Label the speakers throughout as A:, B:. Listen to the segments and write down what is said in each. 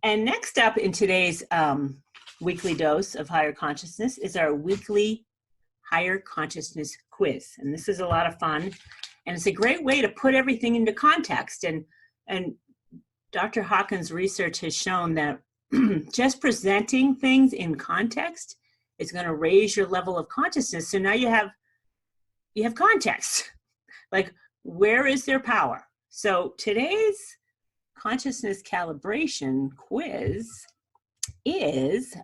A: And next up in today's weekly dose of higher consciousness is our weekly higher consciousness quiz. And this is a lot of fun. And it's a great way to put everything into context. And Dr. Hawkins' research has shown that just presenting things in context is going to raise your level of consciousness. So now you have context. Like, where is their power? So today's consciousness calibration quiz is,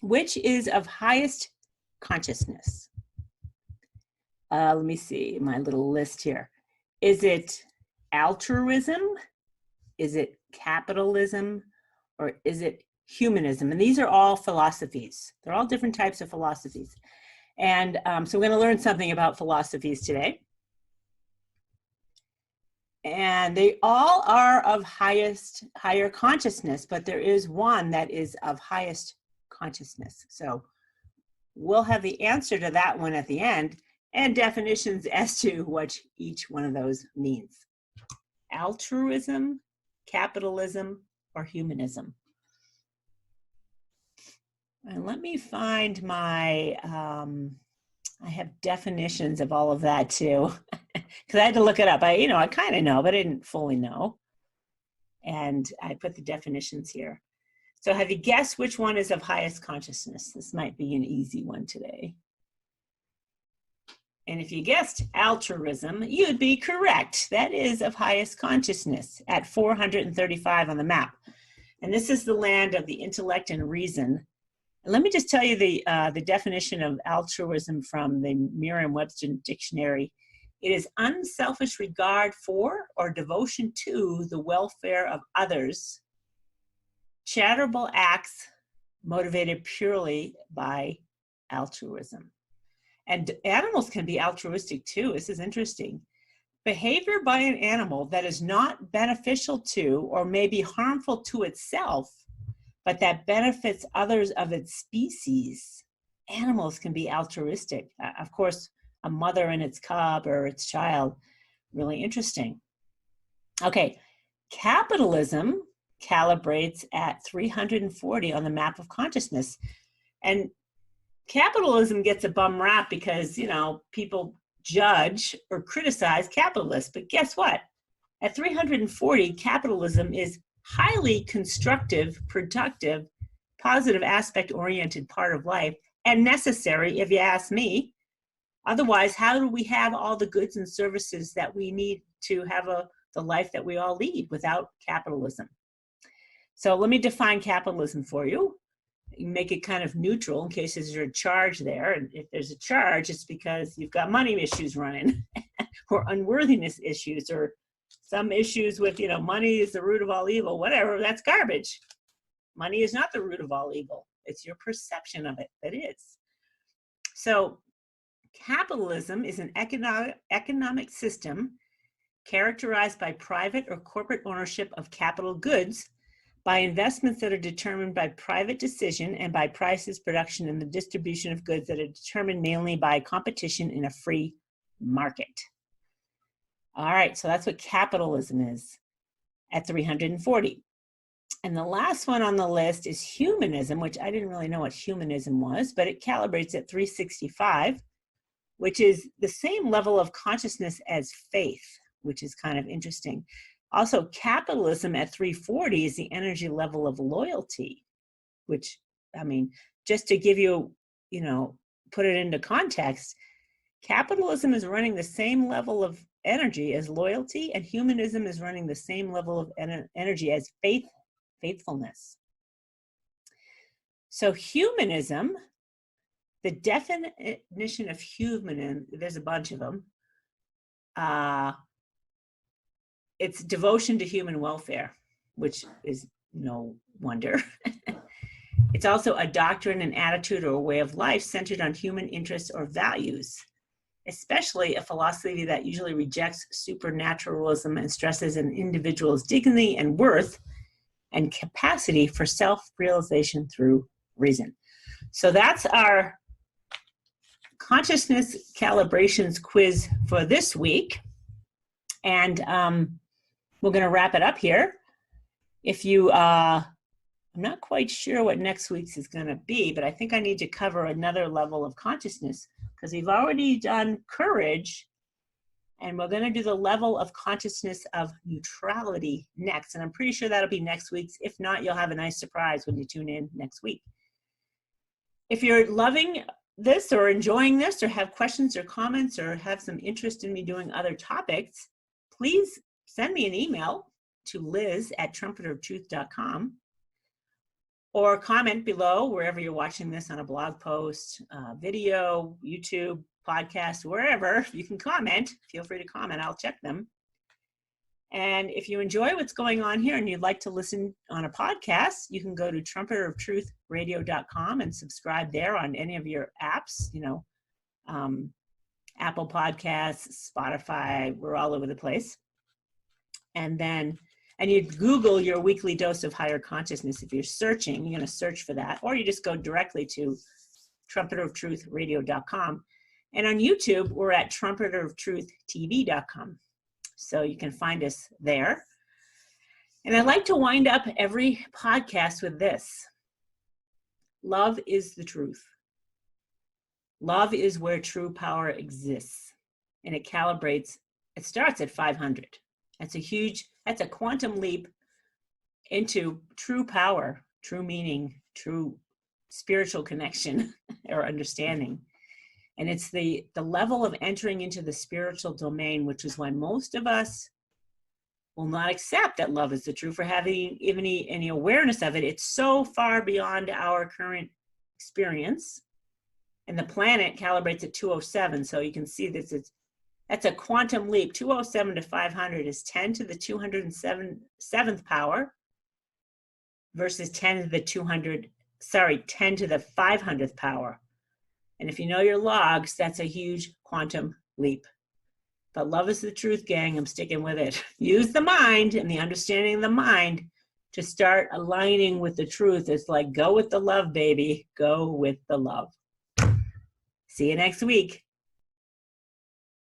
A: which is of highest consciousness? Let me see my little list here. Is it altruism? Is it capitalism? Or is it humanism? And these are all philosophies. They're all different types of philosophies. And so we're going to learn something about philosophies today. And they all are of higher consciousness, but there is one that is of highest consciousness. So we'll have the answer to that one at the end and definitions as to what each one of those means. Altruism, capitalism, or humanism. And let me find my, I have definitions of all of that too, because I had to look it up. I kind of know, but I didn't fully know. And I put the definitions here. So have you guessed which one is of highest consciousness? This might be an easy one today. And if you guessed altruism, you'd be correct. That is of highest consciousness at 435 on the map. And this is the land of the intellect and reason. And let me just tell you the definition of altruism from the Merriam-Webster dictionary. It is unselfish regard for or devotion to the welfare of others, charitable acts motivated purely by altruism. And animals can be altruistic too. This is interesting. Behavior by an animal that is not beneficial to or may be harmful to itself, but that benefits others of its species. Animals can be altruistic. Of course, a mother and its cub or its child, really interesting. Okay, capitalism calibrates at 340 on the map of consciousness. And capitalism gets a bum rap because, people judge or criticize capitalists. But guess what? At 340, capitalism is highly constructive, productive, positive aspect-oriented part of life and necessary, if you ask me. Otherwise, how do we have all the goods and services that we need to have the life that we all lead without capitalism? So let me define capitalism for you. You make it kind of neutral in case there's a charge there. And if there's a charge, it's because you've got money issues running or unworthiness issues or some issues with, money is the root of all evil, whatever, that's garbage. Money is not the root of all evil. It's your perception of it that is. So capitalism is an economic system characterized by private or corporate ownership of capital goods, by investments that are determined by private decision and by prices, production, and the distribution of goods that are determined mainly by competition in a free market. All right, so that's what capitalism is at 340. And the last one on the list is humanism, which I didn't really know what humanism was, but it calibrates at 365, which is the same level of consciousness as faith, which is kind of interesting. Also, capitalism at 340 is the energy level of loyalty, which, just to give you, put it into context, capitalism is running the same level of energy as loyalty, and humanism is running the same level of energy as faithfulness. So humanism, the definition of humanism, there's a bunch of them. It's devotion to human welfare, which is no wonder. It's also a doctrine, an attitude, or a way of life centered on human interests or values, especially a philosophy that usually rejects supernaturalism and stresses an individual's dignity and worth and capacity for self-realization through reason. So that's our consciousness calibrations quiz for this week. And we're going to wrap it up here. If you, I'm not quite sure what next week's is going to be, but I think I need to cover another level of consciousness because we've already done courage, and we're going to do the level of consciousness of neutrality next. And I'm pretty sure that'll be next week's. If not, you'll have a nice surprise when you tune in next week. If you're loving this or enjoying this or have questions or comments or have some interest in me doing other topics, please send me an email to liz@trumpeteroftruth.com or comment below wherever you're watching this, on a blog post, video, YouTube, podcast, wherever you can comment. Feel free to comment. I'll check them. And if you enjoy what's going on here and you'd like to listen on a podcast, you can go to trumpeteroftruthradio.com and subscribe there on any of your apps, Apple Podcasts, Spotify, we're all over the place. And you Google your weekly dose of higher consciousness. If you're searching, you're going to search for that, or you just go directly to trumpeteroftruthradio.com. And on YouTube, we're at trumpeteroftruhtv.com. So you can find us there. And I like to wind up every podcast with this. Love is the truth. Love is where true power exists. And it calibrates, it starts at 500. That's a quantum leap into true power, true meaning, true spiritual connection or understanding. And it's the level of entering into the spiritual domain, which is why most of us will not accept that love is the truth or having even any awareness of it. It's so far beyond our current experience. And the planet calibrates at 207. So you can see this, that's a quantum leap. 207 to 500 is 10 to the 207th power versus 10 to the 500th power. And if you know your logs, that's a huge quantum leap. But love is the truth, gang. I'm sticking with it. Use the mind and the understanding of the mind to start aligning with the truth. It's like, go with the love, baby. Go with the love. See you next week.